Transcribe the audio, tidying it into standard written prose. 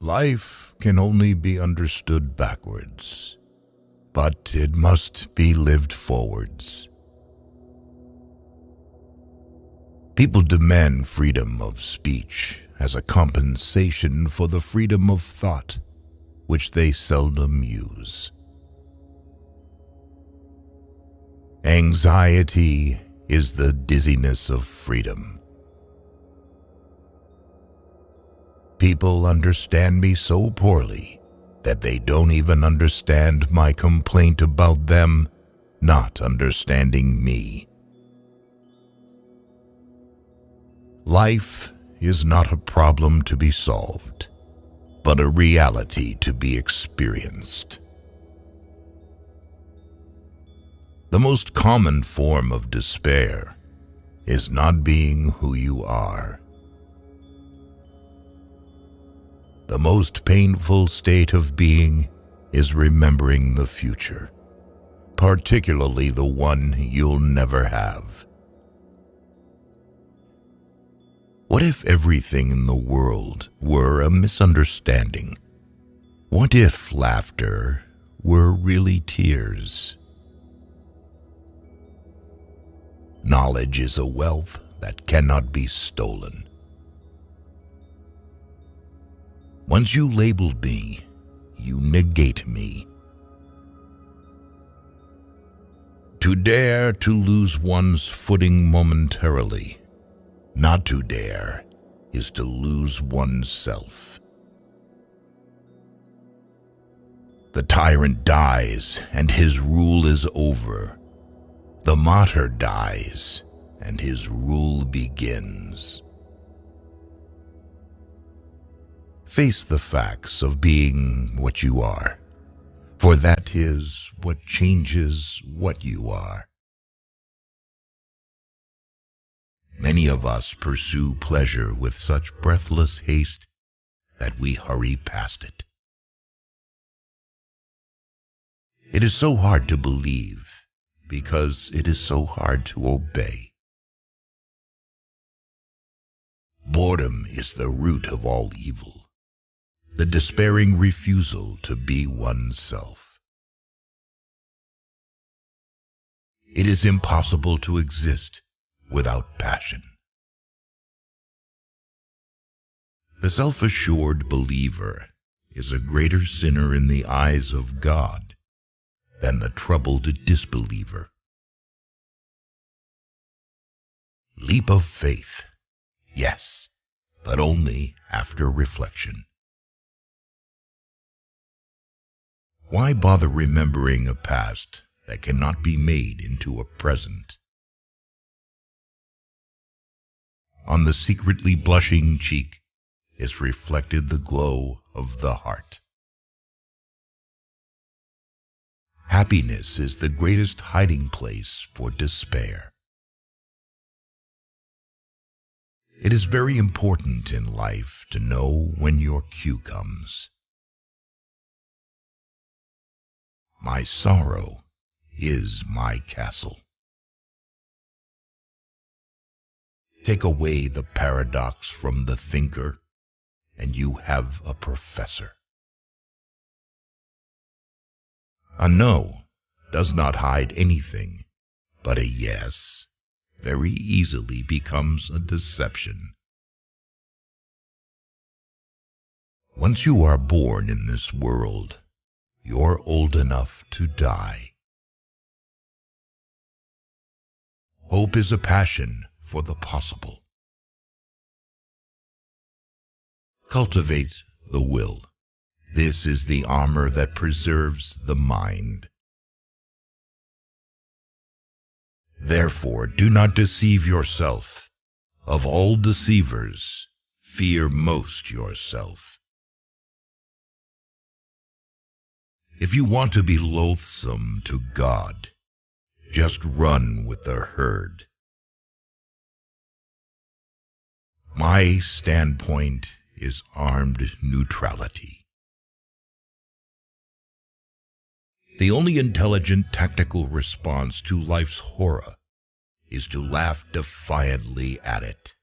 Life can only be understood backwards, but it must be lived forwards. People demand freedom of speech as a compensation for the freedom of thought, which they seldom use. Anxiety is the dizziness of freedom. People understand me so poorly that they don't even understand my complaint about them not understanding me. Life is not a problem to be solved, but a reality to be experienced. The most common form of despair is not being who you are. The most painful state of being is remembering the future, particularly the one you'll never have. What if everything in the world were a misunderstanding? What if laughter were really tears? Knowledge is a wealth that cannot be stolen. Once you label me, you negate me. To dare to lose one's footing momentarily, not to dare, is to lose oneself. The tyrant dies, and his rule is over. The martyr dies, and his rule begins. Face the facts of being what you are, for that is what changes what you are. Many of us pursue pleasure with such breathless haste that we hurry past it. It is so hard to believe because it is so hard to obey. Boredom is the root of all evil, the despairing refusal to be oneself. It is impossible to exist without passion. The self-assured believer is a greater sinner in the eyes of God than the troubled disbeliever. Leap of faith, yes, but only after reflection. Why bother remembering a past that cannot be made into a present? On the secretly blushing cheek is reflected the glow of the heart. Happiness is the greatest hiding place for despair. It is very important in life to know when your cue comes. My sorrow is my castle. Take away the paradox from the thinker, and you have a professor. A no does not hide anything, but a yes very easily becomes a deception. Once you are born in this world, you're old enough to die. Hope is a passion for the possible. Cultivate the will. This is the armor that preserves the mind. Therefore, do not deceive yourself. Of all deceivers, fear most yourself. If you want to be loathsome to God, just run with the herd. My standpoint is armed neutrality. The only intelligent tactical response to life's horror is to laugh defiantly at it.